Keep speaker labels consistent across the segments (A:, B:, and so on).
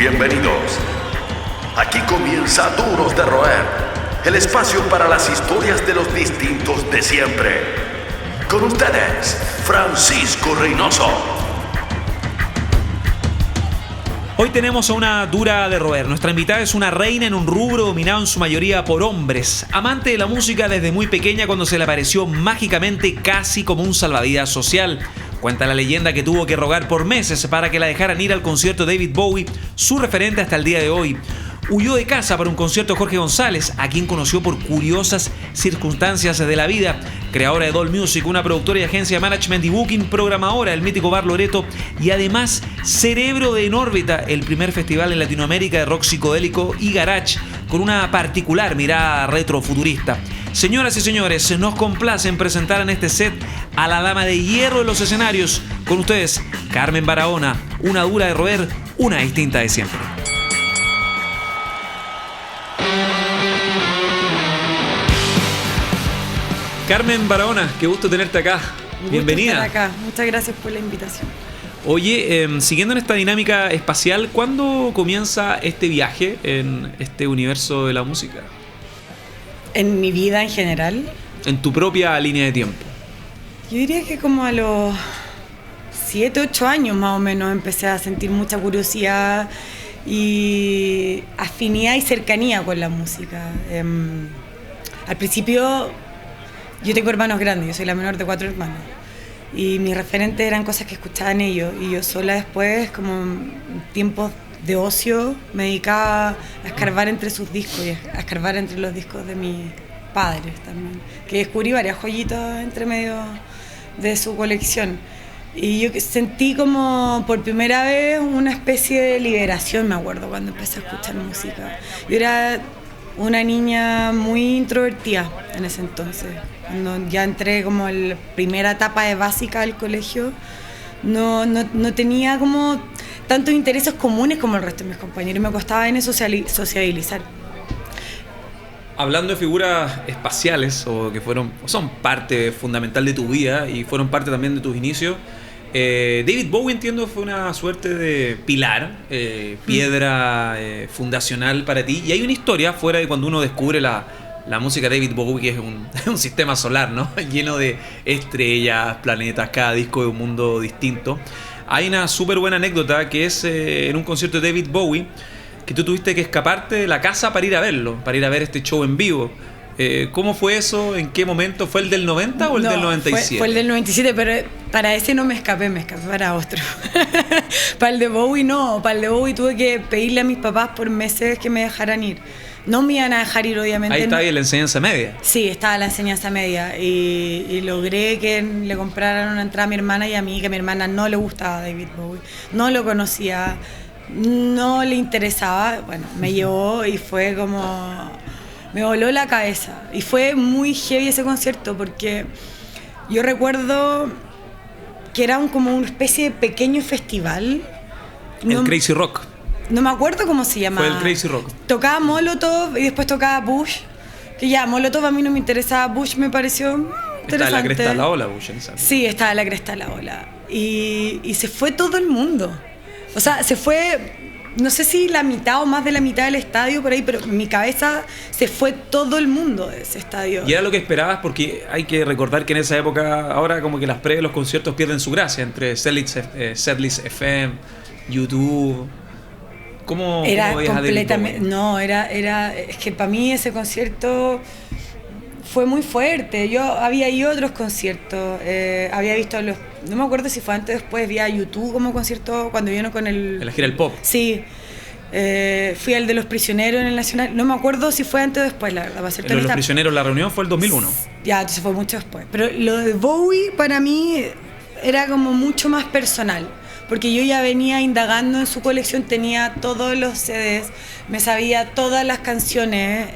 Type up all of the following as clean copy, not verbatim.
A: Bienvenidos. Aquí comienza Duros de Roer, el espacio para las historias de los distintos de siempre. Con ustedes, Francisco Reynoso.
B: Hoy tenemos a una dura de roer. Nuestra invitada es una reina en un rubro dominado en su mayoría por hombres. Amante de la música desde muy pequeña, cuando se le apareció mágicamente casi como un salvavidas social. Cuenta la leyenda que tuvo que rogar por meses para que la dejaran ir al concierto de David Bowie, su referente hasta el día de hoy. Huyó de casa para un concierto de Jorge González, a quien conoció por curiosas circunstancias de la vida. Creadora de Doll Music, una productora y agencia de management y booking, programadora del mítico Bar Loreto y además cerebro de En órbita, el primer festival en Latinoamérica de rock psicodélico y garage, con una particular mirada retrofuturista. Señoras y señores, nos complace en presentar en este set a la dama de hierro de los escenarios. Con ustedes, Carmen Barahona, una dura de roer, una distinta de siempre. Carmen Barahona, qué gusto tenerte acá. Bienvenida.
C: Estar acá. Muchas gracias por la invitación.
B: Oye, siguiendo en esta dinámica espacial, ¿cuándo comienza este viaje en este universo de la música?
C: En mi vida en general.
B: En tu propia línea de tiempo.
C: Yo diría que como a los 7, 8 años más o menos empecé a sentir mucha curiosidad y afinidad y cercanía con la música. Al principio yo tengo hermanos grandes, yo soy la menor de 4 hermanos. Y mis referentes eran cosas que escuchaban ellos. Y yo sola después, como en tiempos de ocio, me dedicaba a escarbar entre sus discos y a escarbar entre los discos de mis padres también. Que descubrí varias joyitas entre medio de su colección. Y yo sentí como por primera vez una especie de liberación, me acuerdo, cuando empecé a escuchar música. Yo era una niña muy introvertida en ese entonces. Cuando ya entré como en la primera etapa de básica del colegio, no tenía como tantos intereses comunes como el resto de mis compañeros. Me costaba en eso sociabilizar.
B: Hablando de figuras espaciales o que son parte fundamental de tu vida y fueron parte también de tus inicios, David Bowie, entiendo, fue una suerte de pilar, piedra fundacional para ti. Y hay una historia fuera de cuando uno descubre la música de David Bowie, que es un sistema solar, ¿no? Lleno de estrellas, planetas, cada disco de un mundo distinto. Hay una súper buena anécdota que es en un concierto de David Bowie, que tú tuviste que escaparte de la casa para ir a verlo, para ir a ver este show en vivo. ¿Cómo fue eso? ¿En qué momento? ¿Fue el del 90 o el del 97?
C: Fue el del 97, pero para ese no me escapé para otro. Para el de Bowie no, para el de Bowie tuve que pedirle a mis papás por meses que me dejaran ir. No me iban a dejar ir, obviamente.
B: Ahí estaba en la enseñanza media.
C: Sí, estaba en la enseñanza media y logré que le compraran una entrada a mi hermana y a mí, que a mi hermana no le gustaba David Bowie, no lo conocía, no le interesaba. Bueno, me llevó y fue como... me voló la cabeza. Y fue muy heavy ese concierto porque yo recuerdo que era como una especie de pequeño festival.
B: El Crazy Rock.
C: No me acuerdo cómo se llamaba.
B: Fue el Crazy Rock.
C: Tocaba Molotov y después tocaba Bush. Que ya, Molotov a mí no me interesaba, Bush me pareció interesante.
B: Estaba la cresta de la ola, Bush, en esa.
C: Sí, estaba la cresta de la ola. Y se fue todo el mundo. O sea, se fue... no sé si la mitad o más de la mitad del estadio por ahí, pero en mi cabeza se fue todo el mundo de ese estadio.
B: ¿Y era lo que esperabas? Porque hay que recordar que en esa época, ahora como que las pre de los conciertos pierden su gracia, entre Setlist FM, YouTube. ¿Cómo
C: era
B: veías
C: completamente... No, es que para mí ese concierto fue muy fuerte. Yo había ido a otros conciertos, había visto no me acuerdo si fue antes o después, vi a YouTube como concierto cuando vino con el...
B: En la gira del pop.
C: Sí. Fui al de Los Prisioneros en el Nacional. No me acuerdo si fue antes o después, la verdad.
B: El de Los Prisioneros, la reunión fue el 2001.
C: Ya, entonces fue mucho después. Pero lo de Bowie para mí era como mucho más personal. Porque yo ya venía indagando en su colección, tenía todos los CDs, me sabía todas las canciones.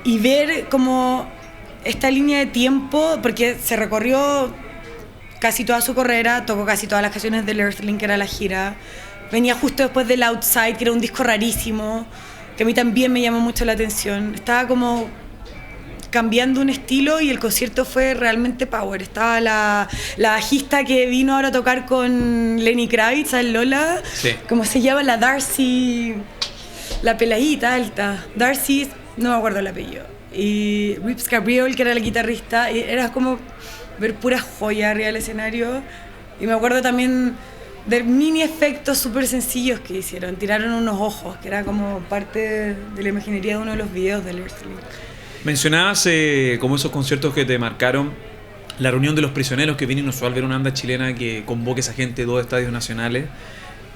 C: Y ver como esta línea de tiempo, porque se recorrió casi toda su carrera, tocó casi todas las canciones del Earthling, que era la gira. Venía justo después del Outside, que era un disco rarísimo, que a mí también me llamó mucho la atención. Estaba como cambiando un estilo y el concierto fue realmente power. Estaba la bajista que vino ahora a tocar con Lenny Kravitz, el Lola,
B: Sí.
C: ¿cómo se llama? La Darcy, la peladita alta, Darcy, no me acuerdo el apellido, y Rips Gabriel, que era la guitarrista, y era como ver puras joyas arriba del escenario. Y me acuerdo también de mini efectos súper sencillos que hicieron. Tiraron unos ojos, que era como parte de la imaginería de uno de los videos del Earthling.
B: Mencionabas como esos conciertos que te marcaron, la reunión de Los Prisioneros, que viene inusual ver una banda chilena que convoque a esa gente de 2 estadios nacionales.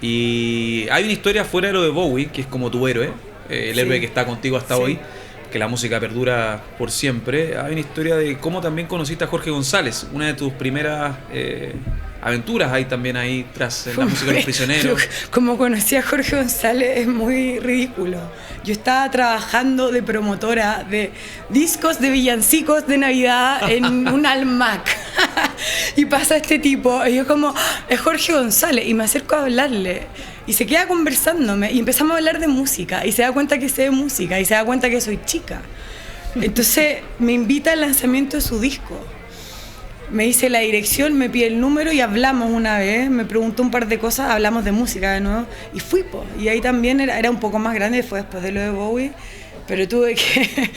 B: Y hay una historia fuera de lo de Bowie, que es como tu héroe, el héroe que está contigo hasta hoy, que la música perdura por siempre. Hay una historia de cómo también conociste a Jorge González, una de tus primeras aventuras hay también ahí tras la música de Los Prisioneros.
C: Como conocí a Jorge González es muy ridículo. Yo estaba trabajando de promotora de discos de villancicos de Navidad en un Almac. Y pasa este tipo, y yo como, es Jorge González, y me acerco a hablarle. Y se queda conversándome, y empezamos a hablar de música, y se da cuenta que sé de música, y se da cuenta que soy chica. Entonces me invita al lanzamiento de su disco. Me dice la dirección, me pide el número y hablamos una vez, me preguntó un par de cosas, hablamos de música de nuevo y fui, po. Y ahí también era un poco más grande, fue después de lo de Bowie, pero tuve que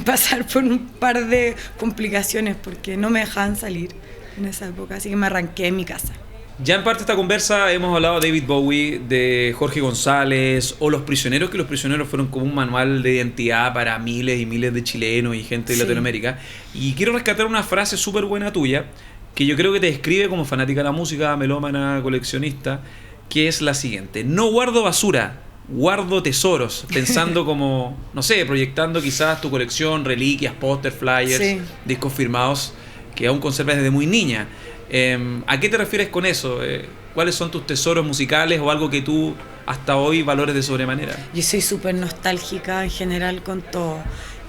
C: pasar por un par de complicaciones porque no me dejaban salir en esa época, así que me arranqué de mi casa.
B: Ya en parte de esta conversa hemos hablado de David Bowie, de Jorge González o Los Prisioneros, que Los Prisioneros fueron como un manual de identidad para miles y miles de chilenos y gente de Latinoamérica. Y quiero rescatar una frase súper buena tuya, que yo creo que te describe como fanática de la música, melómana, coleccionista, que es la siguiente: no guardo basura, guardo tesoros, pensando como, no sé, proyectando quizás tu colección, reliquias, póster, flyers, discos firmados que aún conservas desde muy niña. ¿A qué te refieres con eso? ¿Cuáles son tus tesoros musicales o algo que tú hasta hoy valores de sobremanera?
C: Yo soy súper nostálgica en general con todo.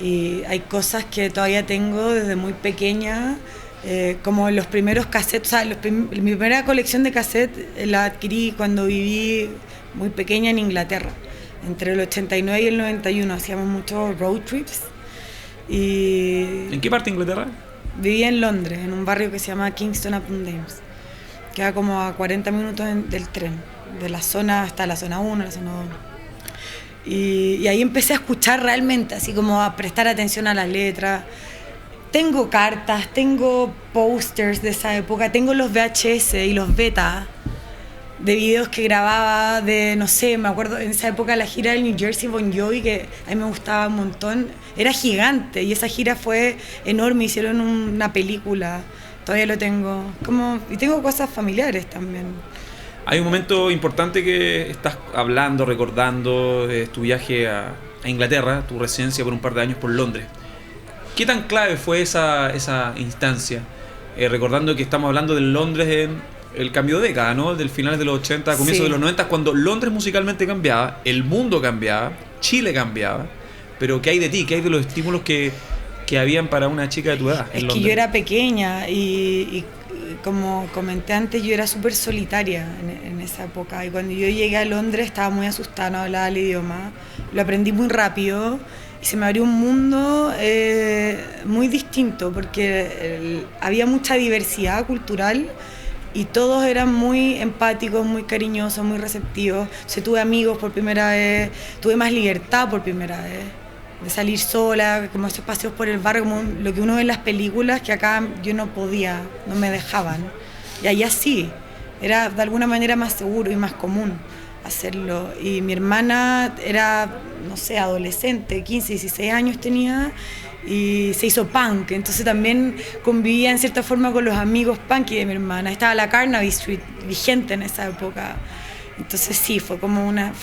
C: Y hay cosas que todavía tengo desde muy pequeña, como los primeros cassettes. O sea, mi primera colección de cassettes la adquirí cuando viví muy pequeña en Inglaterra. Entre el 89 y el 91 hacíamos muchos road trips. Y
B: ¿En qué parte de Inglaterra?
C: Vivía en Londres, en un barrio que se llama Kingston upon Thames. Queda como a 40 minutos del tren, de la zona hasta la zona 1, la zona 2. Y ahí empecé a escuchar realmente, así como a prestar atención a las letras. Tengo cartas, tengo posters de esa época, tengo los VHS y los beta de videos que grababa de, no sé, me acuerdo en esa época la gira del New Jersey Bon Jovi, que a mí me gustaba un montón, era gigante y esa gira fue enorme, hicieron una película, todavía lo tengo, y tengo cosas familiares también.
B: Hay un momento importante que estás hablando, recordando, tu viaje a Inglaterra, tu residencia por un par de años por Londres. ¿Qué tan clave fue esa instancia? Recordando que estamos hablando de Londres en el cambio de década, ¿no? Del final de los 80, comienzo de los 90, cuando Londres musicalmente cambiaba, el mundo cambiaba, Chile cambiaba, pero ¿qué hay de ti? ¿Qué hay de los estímulos que habían para una chica de tu edad?
C: Es que yo era pequeña y como comenté antes, yo era súper solitaria en esa época, y cuando yo llegué a Londres estaba muy asustada, no hablaba el idioma, lo aprendí muy rápido y se me abrió un mundo muy distinto porque había mucha diversidad cultural y todos eran muy empáticos, muy cariñosos, muy receptivos. Tuve amigos por primera vez, tuve más libertad por primera vez, de salir sola, como esos paseos por el barrio, como lo que uno ve en las películas, que acá yo no podía, no me dejaban. Y allá sí, era de alguna manera más seguro y más común hacerlo. Y mi hermana era, no sé, adolescente, 15, 16 años tenía, y se hizo punk, entonces también convivía en cierta forma con los amigos punk de mi hermana. Estaba la Carnaby Street vigente en esa época, entonces sí, fui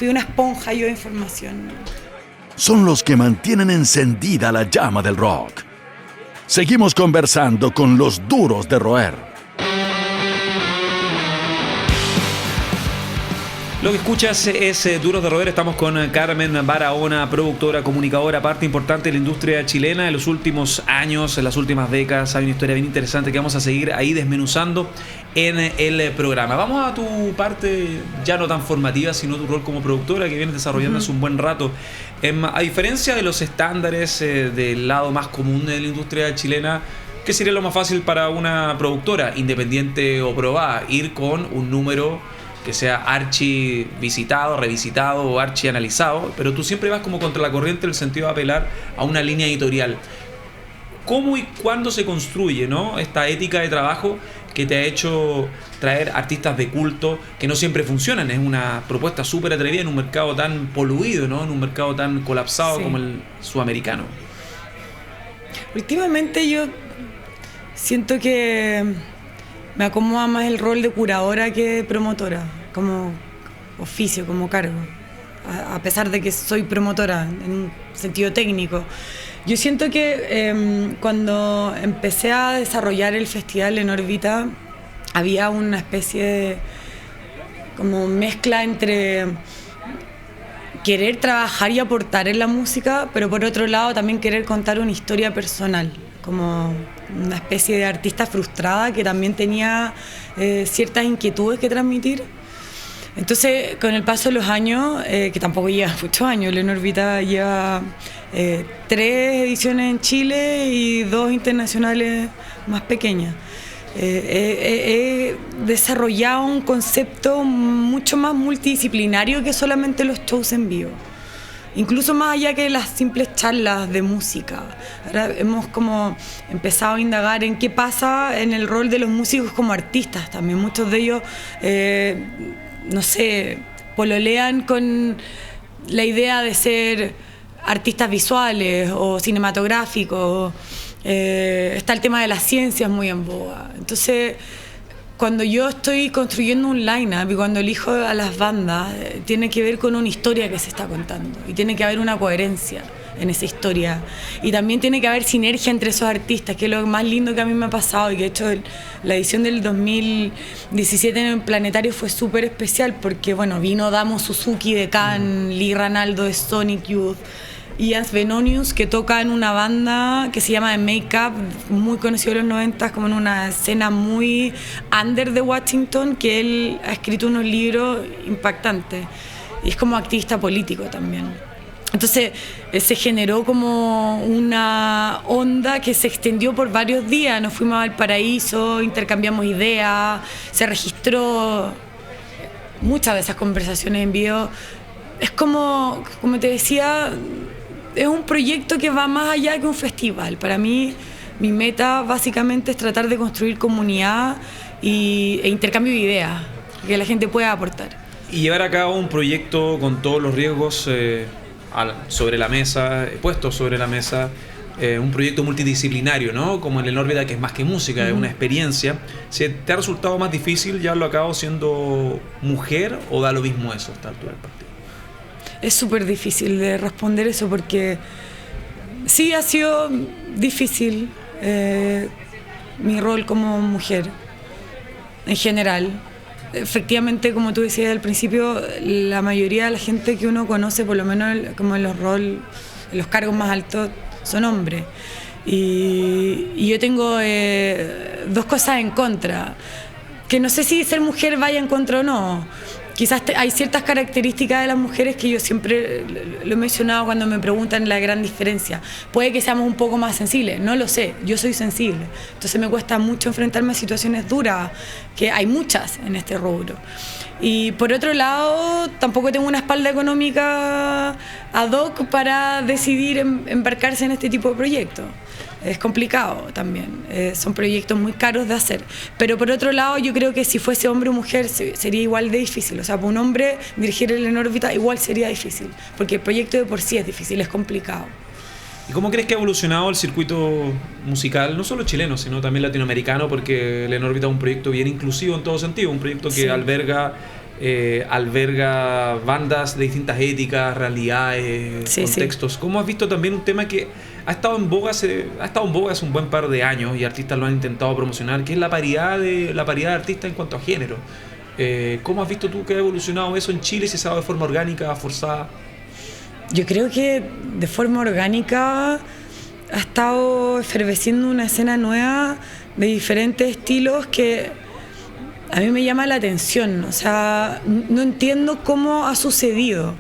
C: una esponja yo de información.
A: Son los que mantienen encendida la llama del rock. Seguimos conversando con los duros de roer.
B: Lo que escuchas es Duros de Roer. Estamos con Carmen Barahona, productora, comunicadora, parte importante de la industria chilena. En los últimos años, en las últimas décadas, hay una historia bien interesante que vamos a seguir ahí desmenuzando en el programa. Vamos a tu parte ya no tan formativa, sino tu rol como productora que vienes desarrollando hace un buen rato. A diferencia de los estándares del lado más común de la industria chilena, ¿qué sería lo más fácil para una productora, independiente o probada? Ir con un número que sea archi visitado, revisitado o archi analizado, pero tú siempre vas como contra la corriente en el sentido de apelar a una línea editorial. ¿Cómo y cuándo se construye, ¿no?, esta ética de trabajo que te ha hecho traer artistas de culto que no siempre funcionan? Es una propuesta súper atrevida en un mercado tan poluido, ¿no?, en un mercado tan colapsado como el sudamericano.
C: Últimamente yo siento que me acomoda más el rol de curadora que de promotora, como oficio, como cargo, a pesar de que soy promotora en un sentido técnico. Yo siento que cuando empecé a desarrollar el festival en órbita, había una especie de como mezcla entre querer trabajar y aportar en la música, pero por otro lado también querer contar una historia personal, como una especie de artista frustrada que también tenía ciertas inquietudes que transmitir. Entonces, con el paso de los años, que tampoco lleva muchos años, en órbita lleva 3 ediciones en Chile y 2 internacionales más pequeñas. He desarrollado un concepto mucho más multidisciplinario que solamente los shows en vivo. Incluso más allá que las simples charlas de música. Ahora hemos como empezado a indagar en qué pasa en el rol de los músicos como artistas también. Muchos de ellos, no sé, pololean con la idea de ser artistas visuales o cinematográficos. Está el tema de las ciencias muy en boga. Entonces, cuando yo estoy construyendo un line-up y cuando elijo a las bandas, tiene que ver con una historia que se está contando y tiene que haber una coherencia en esa historia y también tiene que haber sinergia entre esos artistas, que es lo más lindo que a mí me ha pasado, y que de hecho la edición del 2017 en el Planetario fue súper especial porque bueno, vino Damo Suzuki de Cannes, Lee Ranaldo de Sonic Youth, Ian Svenonius, que toca en una banda que se llama The Make-Up, muy conocido en los 90, como en una escena muy under de Washington, que él ha escrito unos libros impactantes y es como activista político también. Entonces se generó como una onda que se extendió por varios días. Nos fuimos al Valparaíso, intercambiamos ideas, se registró muchas de esas conversaciones en video. Es como te decía, es un proyecto que va más allá que un festival. Para mí, mi meta básicamente es tratar de construir comunidad e intercambio de ideas que la gente pueda aportar.
B: Y llevar a cabo un proyecto con todos los riesgos sobre la mesa, puestos sobre la mesa, un proyecto multidisciplinario, ¿no? Como en el órbita, que es más que música, es una experiencia. ¿Te ha resultado más difícil llevarlo a cabo siendo mujer o da lo mismo eso a esta altura del partido?
C: Es súper difícil de responder eso porque sí ha sido difícil mi rol como mujer en general. Efectivamente, como tú decías al principio, la mayoría de la gente que uno conoce, por lo menos como en los cargos más altos, son hombres. Y yo tengo 2 cosas en contra, que no sé si ser mujer vaya en contra o no. Quizás hay ciertas características de las mujeres que yo siempre lo he mencionado cuando me preguntan la gran diferencia. Puede que seamos un poco más sensibles, no lo sé, yo soy sensible. Entonces me cuesta mucho enfrentarme a situaciones duras, que hay muchas en este rubro. Y por otro lado, tampoco tengo una espalda económica ad hoc para decidir embarcarse en este tipo de proyectos. Es complicado también, son proyectos muy caros de hacer, pero por otro lado yo creo que si fuese hombre o mujer sería igual de difícil, o sea, para un hombre dirigir el En órbita igual sería difícil, porque el proyecto de por sí es difícil, es complicado.
B: ¿Y cómo crees que ha evolucionado el circuito musical, no solo chileno, sino también latinoamericano? Porque el En órbita es un proyecto bien inclusivo en todo sentido, un proyecto que sí alberga bandas de distintas éticas, realidades, contextos. Sí. ¿Cómo has visto también un tema que ha estado en boga hace un buen par de años y artistas lo han intentado promocionar, que es la paridad de artistas en cuanto a género? ¿Cómo has visto tú que ha evolucionado eso en Chile? ¿Si se ha dado de forma orgánica, forzada?
C: Yo creo que de forma orgánica ha estado efervesciendo una escena nueva de diferentes estilos que a mí me llama la atención. O sea, no entiendo cómo ha sucedido.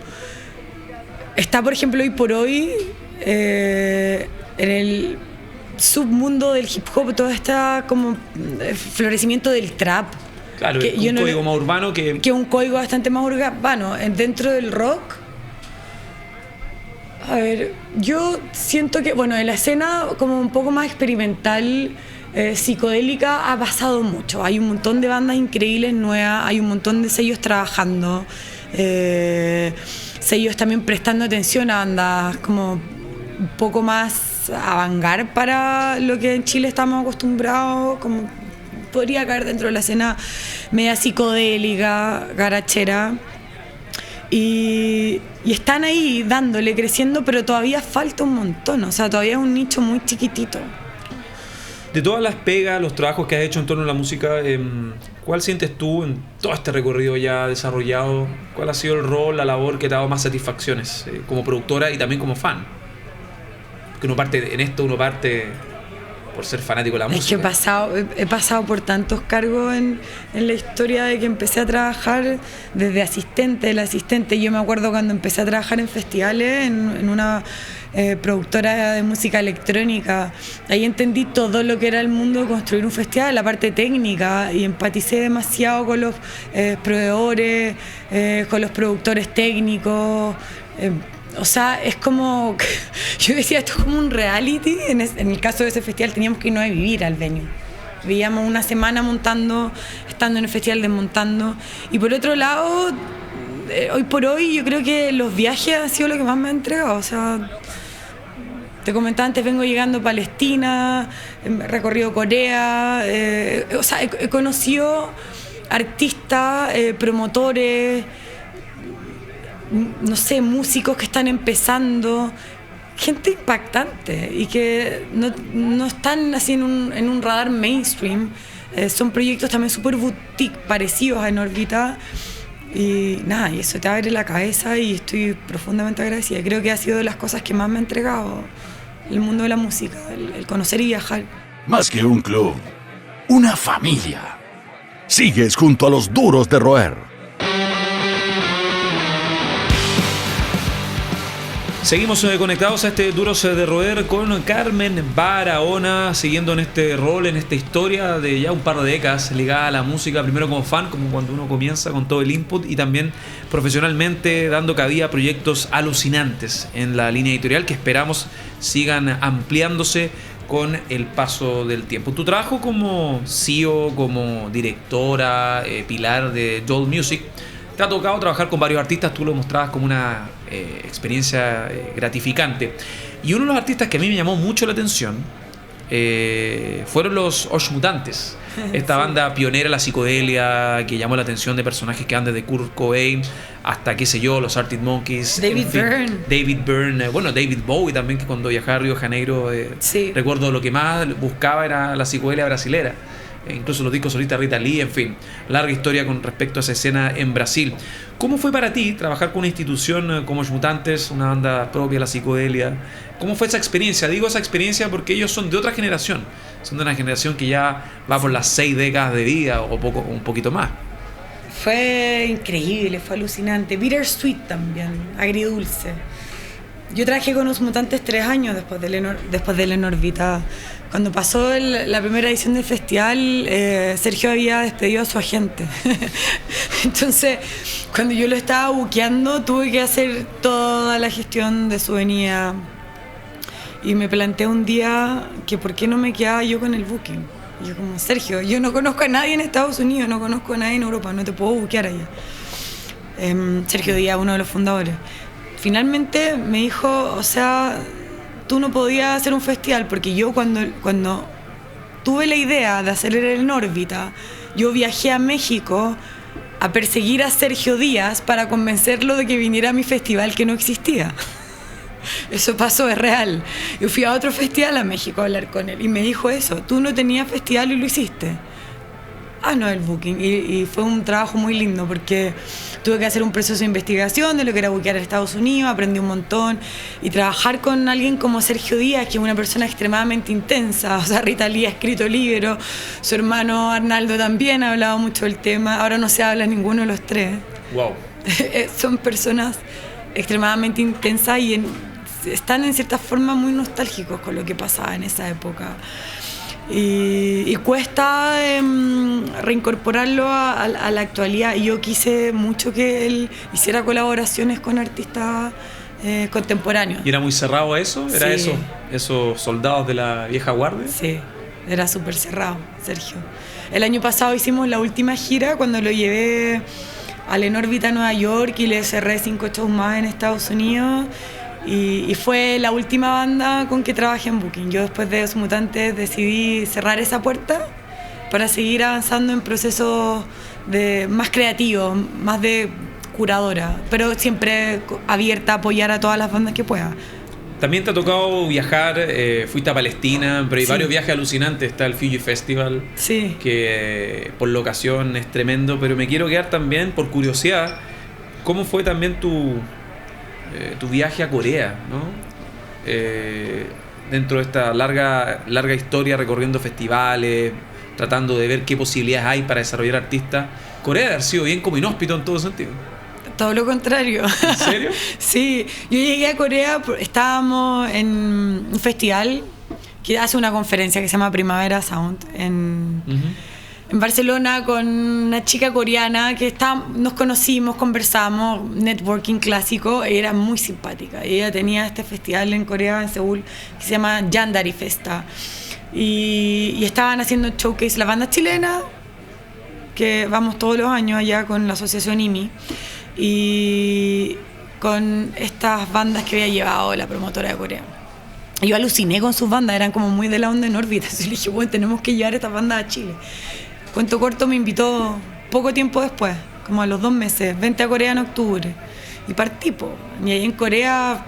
C: Está, por ejemplo, hoy por hoy, en el submundo del hip hop, todo está como florecimiento del trap.
B: Claro, que un código más urbano
C: que un código bastante más urbano. Dentro del rock, a ver, yo siento que, bueno, en la escena como un poco más experimental, psicodélica, ha pasado mucho. Hay un montón de bandas increíbles nuevas, hay un montón de sellos trabajando, sellos también prestando atención a bandas como un poco más avant-garde para lo que en Chile estamos acostumbrados, como podría caer dentro de la escena media psicodélica, garachera. Y están ahí dándole, creciendo, pero todavía falta un montón. O sea, todavía es un nicho muy chiquitito.
B: De todas las pegas, los trabajos que has hecho en torno a la música, ¿cuál sientes tú en todo este recorrido ya desarrollado? ¿Cuál ha sido el rol, la labor que te ha dado más satisfacciones como productora y también como fan? Que uno parte por ser fanático de la música.
C: Es que he pasado por tantos cargos en la historia de que empecé a trabajar desde asistente. Yo me acuerdo cuando empecé a trabajar en festivales, en una productora de música electrónica. Ahí entendí todo lo que era el mundo de construir un festival, la parte técnica, y empaticé demasiado con los proveedores, con los productores técnicos. O sea, es como, yo decía, esto es como un reality. En el caso de ese festival teníamos que irnos a vivir al venue. Vivíamos una semana montando, estando en el festival, desmontando. Y por otro lado, hoy por hoy yo creo que los viajes han sido lo que más me ha entregado. O sea, te comentaba antes, vengo llegando a Palestina, he recorrido Corea, o sea, he conocido artistas, promotores, no sé, músicos que están empezando, gente impactante y que no están así en un radar mainstream. Son proyectos también súper boutique, parecidos a En órbita, y nada, y eso te abre la cabeza y estoy profundamente agradecida. Creo que ha sido de las cosas que más me ha entregado el mundo de la música, el conocer y viajar.
A: Más que un club, una familia. Sigues junto a los duros de roer.
B: Seguimos conectados a este Duros de Roer con Carmen Barahona, siguiendo en este rol, en esta historia de ya un par de décadas ligada a la música, primero como fan, como cuando uno comienza con todo el input, y también profesionalmente dando cabida a proyectos alucinantes en la línea editorial que esperamos sigan ampliándose con el paso del tiempo. Tu trabajo como CEO, como directora, pilar de Doll Music, te ha tocado trabajar con varios artistas, tú lo mostrabas como una experiencia gratificante. Y uno de los artistas que a mí me llamó mucho la atención fueron los Osh Mutantes, esta
C: Sí.
B: banda pionera de la psicodelia que llamó la atención de personajes que van desde Kurt Cobain hasta, qué sé yo, los Arctic Monkeys,
C: David Byrne.
B: Bueno, David Bowie también, que cuando viajaba a Río de Janeiro,
C: Sí.
B: recuerdo lo que más buscaba era la psicodelia brasilera. Incluso los discos solistas Rita Lee, en fin, larga historia con respecto a esa escena en Brasil. ¿Cómo fue para ti trabajar con una institución como Los Mutantes, una banda propia de la psicodelia? ¿Cómo fue esa experiencia? Digo esa experiencia porque ellos son de otra generación, son de una generación que ya va por las 6 décadas de vida o un poquito más.
C: Fue increíble, fue alucinante. Bittersweet también, agridulce. Yo trabajé con Los Mutantes 3 años después de En órbita. Cuando pasó la primera edición del festival, Sergio había despedido a su agente. Entonces, cuando yo lo estaba buqueando, tuve que hacer toda la gestión de su venida. Y me planteé un día que por qué no me quedaba yo con el booking. Y yo como, Sergio, yo no conozco a nadie en Estados Unidos, no conozco a nadie en Europa, no te puedo buquear allá. Sergio Díaz, uno de los fundadores. Finalmente me dijo, o sea, tú no podías hacer un festival, porque yo cuando tuve la idea de hacer En órbita, yo viajé a México a perseguir a Sergio Díaz para convencerlo de que viniera a mi festival que no existía. Eso pasó, es real. Yo fui a otro festival a México a hablar con él y me dijo eso, tú no tenías festival y lo hiciste. sano el booking y fue un trabajo muy lindo porque tuve que hacer un proceso de investigación de lo que era bookear en Estados Unidos, aprendí un montón y trabajar con alguien como Sergio Díaz, que es una persona extremadamente intensa. O sea, Rita Lee ha escrito libros, su hermano Arnaldo también ha hablado mucho del tema, ahora no se habla ninguno de los tres.
B: Wow.
C: Son personas extremadamente intensas y están en cierta forma muy nostálgicos con lo que pasaba en esa época. Y cuesta reincorporarlo a la actualidad. Y yo quise mucho que él hiciera colaboraciones con artistas contemporáneos.
B: ¿Y era muy cerrado a eso? ¿Era
C: Sí.
B: esos soldados de la vieja guardia?
C: Sí, era súper cerrado, Sergio. El año pasado hicimos la última gira cuando lo llevé al En órbita a Nueva York y le cerré 5 shows más en Estados Unidos. Y fue la última banda con que trabajé en Booking. Yo después de Los Mutantes decidí cerrar esa puerta para seguir avanzando en procesos más creativos, más de curadora, pero siempre abierta a apoyar a todas las bandas que pueda.
B: También te ha tocado viajar, fuiste a Palestina, pero hay
C: Sí.
B: varios viajes alucinantes. Está el Fuji Festival,
C: Sí.
B: que por locación es tremendo, pero me quiero quedar también, por curiosidad, ¿cómo fue también tu viaje a Corea, ¿no? Dentro de esta larga historia, recorriendo festivales, tratando de ver qué posibilidades hay para desarrollar artistas. Corea debe haber sido bien como inhóspito en todo sentido.
C: Todo lo contrario.
B: ¿En serio?
C: Sí, yo llegué a Corea, estábamos en un festival que hace una conferencia que se llama Primavera Sound en Barcelona con una chica coreana que nos conocimos, conversamos, networking clásico, y era muy simpática. Y ella tenía este festival en Corea, en Seúl, que se llama Yandari Festa. Y estaban haciendo showcase la banda chilena, que vamos todos los años allá con la asociación IMI, y con estas bandas que había llevado la promotora de Corea. Yo aluciné con sus bandas, eran como muy de la onda en órbita. Entonces le dije, bueno, tenemos que llevar estas bandas a Chile. Cuento corto, me invitó poco tiempo después, como a los 2 meses, vente a Corea en octubre. Y partí, po. Y ahí en Corea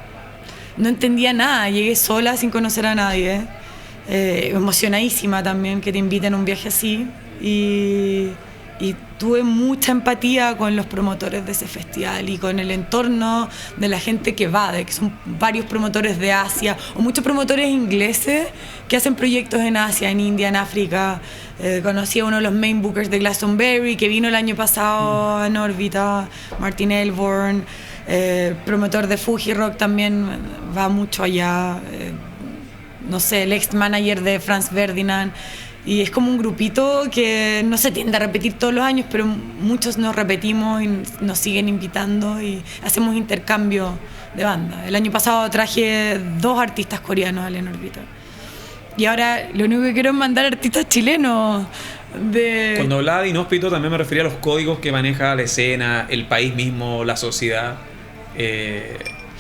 C: no entendía nada, llegué sola sin conocer a nadie. Emocionadísima también que te inviten a un viaje así. Y tuve mucha empatía con los promotores de ese festival y con el entorno de la gente que va, de que son varios promotores de Asia o muchos promotores ingleses que hacen proyectos en Asia, en India, en África. Conocí a uno de los main bookers de Glastonbury que vino el año pasado en órbita, Martin Elborn, promotor de Fuji Rock también va mucho allá, no sé, el ex manager de Franz Ferdinand. Y es como un grupito que no se tiende a repetir todos los años, pero muchos nos repetimos y nos siguen invitando y hacemos intercambio de banda. El año pasado traje 2 artistas coreanos al En órbita. Y ahora lo único que quiero es mandar artistas chilenos.
B: Cuando hablaba de inhóspito también me refería a los códigos que maneja la escena, el país mismo, la sociedad.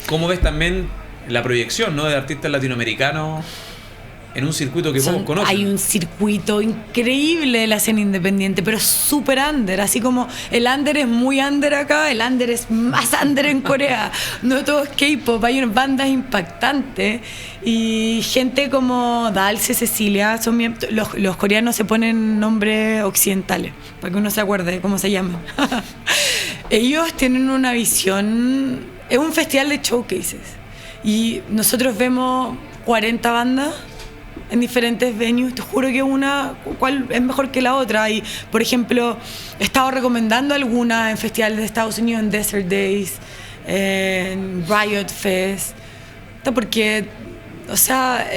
B: ¿Cómo ves también la proyección, ¿no?, de artistas latinoamericanos en un circuito que pocos conocen?
C: Hay un circuito increíble de la escena independiente, pero súper under. Así como el under es muy under acá, el under es más under en Corea. No todo es K-pop, hay unas bandas impactantes. Y gente como Dalce, Cecilia, los coreanos se ponen nombres occidentales, para que uno se acuerde de cómo se llaman. Ellos tienen una visión, es un festival de showcases. Y nosotros vemos 40 bandas en diferentes venues, te juro que cuál es mejor que la otra. Y, por ejemplo, he estado recomendando algunas en festivales de Estados Unidos, en Desert Days, en Riot Fest, porque, o sea,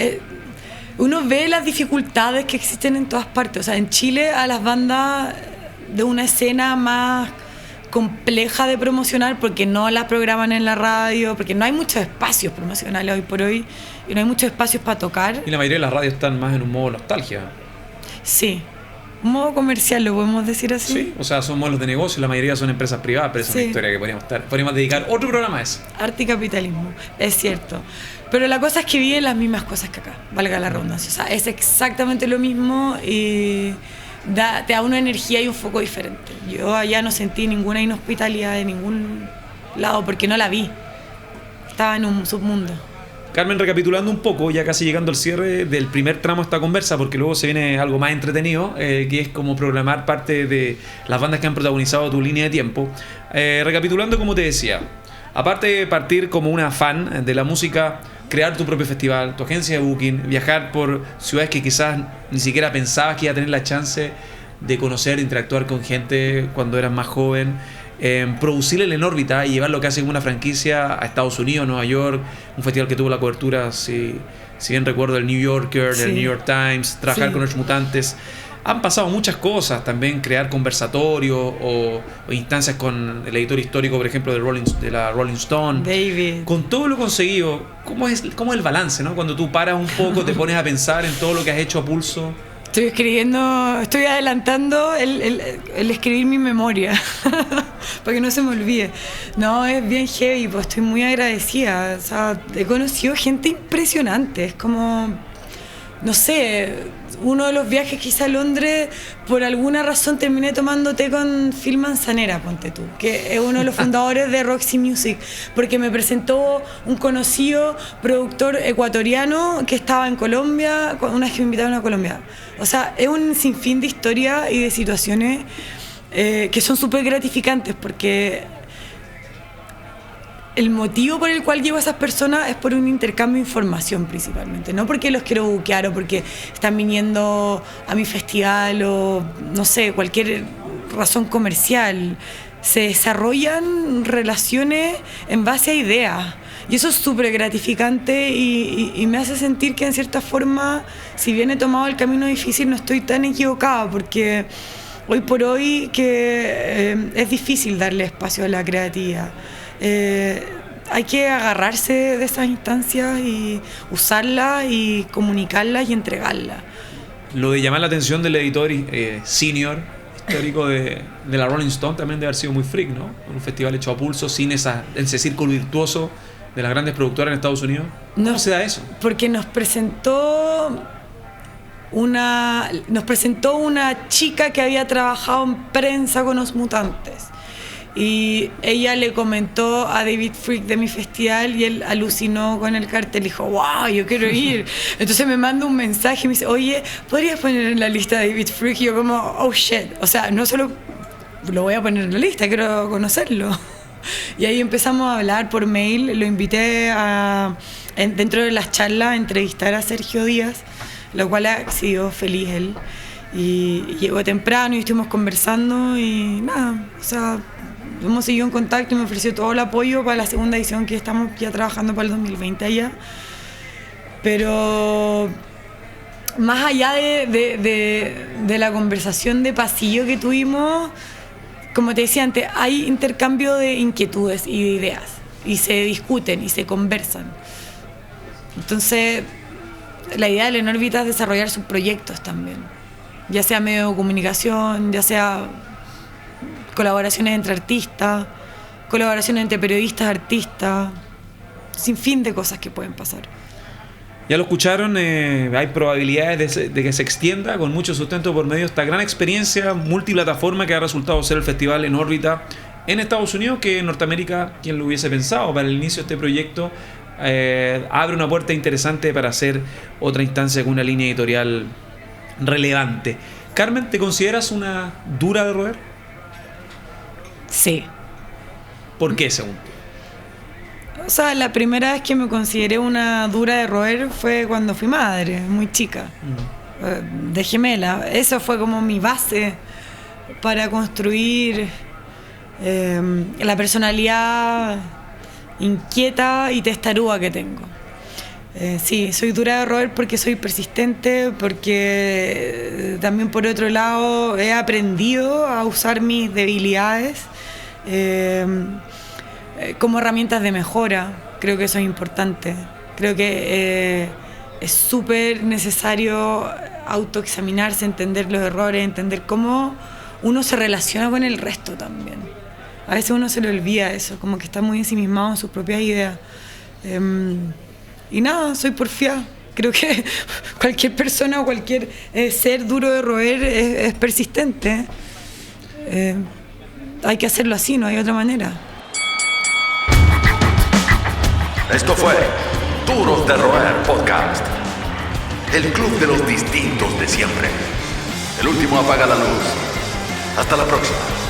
C: uno ve las dificultades que existen en todas partes. O sea, en Chile a las bandas de una escena más compleja de promocionar porque no las programan en la radio, porque no hay muchos espacios promocionales hoy por hoy y no hay muchos espacios para tocar.
B: Y la mayoría de las radios están más en un modo nostalgia.
C: Sí, un modo comercial, lo podemos decir así.
B: Sí, o sea, son modelos de negocio, la mayoría son empresas privadas, pero es una historia que podríamos dedicar otro programa a eso.
C: Arte y capitalismo, es cierto. Pero la cosa es que viven las mismas cosas que acá, valga la redundancia. O sea, es exactamente lo mismo y te da una energía y un foco diferente. Yo allá no sentí ninguna inhospitalidad de ningún lado porque no la vi. Estaba en un submundo.
B: Carmen, recapitulando un poco, ya casi llegando al cierre del primer tramo de esta conversa, porque luego se viene algo más entretenido, que es como programar parte de las bandas que han protagonizado tu línea de tiempo. Recapitulando, como te decía, aparte de partir como una fan de la música, crear tu propio festival, tu agencia de booking, viajar por ciudades que quizás ni siquiera pensabas que iba a tener la chance de conocer, de interactuar con gente cuando eras más joven, producir el En órbita y llevarlo casi como una franquicia a Estados Unidos, Nueva York, un festival que tuvo la cobertura, si bien recuerdo, del New Yorker, del New York Times, trabajar con los mutantes. Han pasado muchas cosas, también crear conversatorios o instancias con el editor histórico, por ejemplo, de la Rolling Stone.
C: David.
B: Con todo lo conseguido, ¿cómo es el balance, ¿no? Cuando tú paras un poco, te pones a pensar en todo lo que has hecho a pulso.
C: Estoy adelantando el escribir mi memoria para que no se me olvide. No, es bien heavy, pues estoy muy agradecida. O sea, he conocido gente impresionante. Es como, no sé, uno de los viajes que hice a Londres, por alguna razón terminé tomando té con Phil Manzanera, ponte tú, que es uno de los fundadores de Roxy Music, porque me presentó un conocido productor ecuatoriano que estaba en Colombia, una vez que me invitaron a Colombia. O sea, es un sinfín de historias y de situaciones que son súper gratificantes, porque el motivo por el cual llevo a esas personas es por un intercambio de información principalmente, no porque los quiero buquear o porque están viniendo a mi festival o no sé, cualquier razón comercial. Se desarrollan relaciones en base a ideas y eso es súper gratificante y me hace sentir que en cierta forma, si bien he tomado el camino difícil, no estoy tan equivocada, porque hoy por hoy que es difícil darle espacio a la creatividad. Hay que agarrarse de esas instancias y usarlas y comunicarlas y entregarlas.
B: Lo de llamar la atención del editor senior histórico de la Rolling Stone también debe haber sido muy freak, ¿no? Un festival hecho a pulso, sin ese círculo virtuoso de las grandes productoras en Estados Unidos. ¿Cómo se da eso?
C: Porque nos presentó una chica que había trabajado en prensa con los mutantes. Y ella le comentó a David Fricke de mi festival y él alucinó con el cartel y dijo, wow, yo quiero ir. Entonces me manda un mensaje y me dice, oye, ¿podrías poner en la lista a David Fricke? Y yo como, oh shit, o sea, no solo lo voy a poner en la lista, quiero conocerlo. Y ahí empezamos a hablar por mail, lo invité dentro de las charlas a entrevistar a Sergio Díaz, lo cual ha sido feliz él. Y llegó temprano y estuvimos conversando y nada, o sea, hemos seguido en contacto y me ofreció todo el apoyo para la segunda edición que estamos ya trabajando para el 2020 allá. Pero más allá de la conversación de pasillo que tuvimos, como te decía antes, hay intercambio de inquietudes y de ideas, y se discuten y se conversan. Entonces, la idea del En órbita es desarrollar sus proyectos también, ya sea medio de comunicación, ya sea colaboraciones entre artistas, colaboraciones entre periodistas, artistas, sin fin de cosas que pueden pasar.
B: Ya lo escucharon, hay probabilidades de que se extienda con mucho sustento por medio de esta gran experiencia multiplataforma que ha resultado ser el festival En órbita en Estados Unidos, que en Norteamérica, quien lo hubiese pensado, para el inicio de este proyecto abre una puerta interesante para hacer otra instancia con una línea editorial relevante. Carmen, ¿te consideras una dura de roer?
C: Sí.
B: ¿Por qué, según tú?
C: O sea, la primera vez que me consideré una dura de roer fue cuando fui madre, muy chica, de gemela. Eso fue como mi base para construir la personalidad inquieta y testaruda que tengo. Sí, soy dura de roer porque soy persistente, porque también por otro lado he aprendido a usar mis debilidades como herramientas de mejora. Creo que eso es importante. Creo que es súper necesario autoexaminarse, entender los errores, entender cómo uno se relaciona con el resto también. A veces uno se le olvida eso, como que está muy ensimismado en sus propias ideas. Y nada, soy porfiada. Creo que cualquier persona o cualquier ser duro de roer es persistente. Hay que hacerlo así, no hay otra manera.
A: Esto fue Duros de Roer Podcast. El club de los distintos de siempre. El último apaga la luz. Hasta la próxima.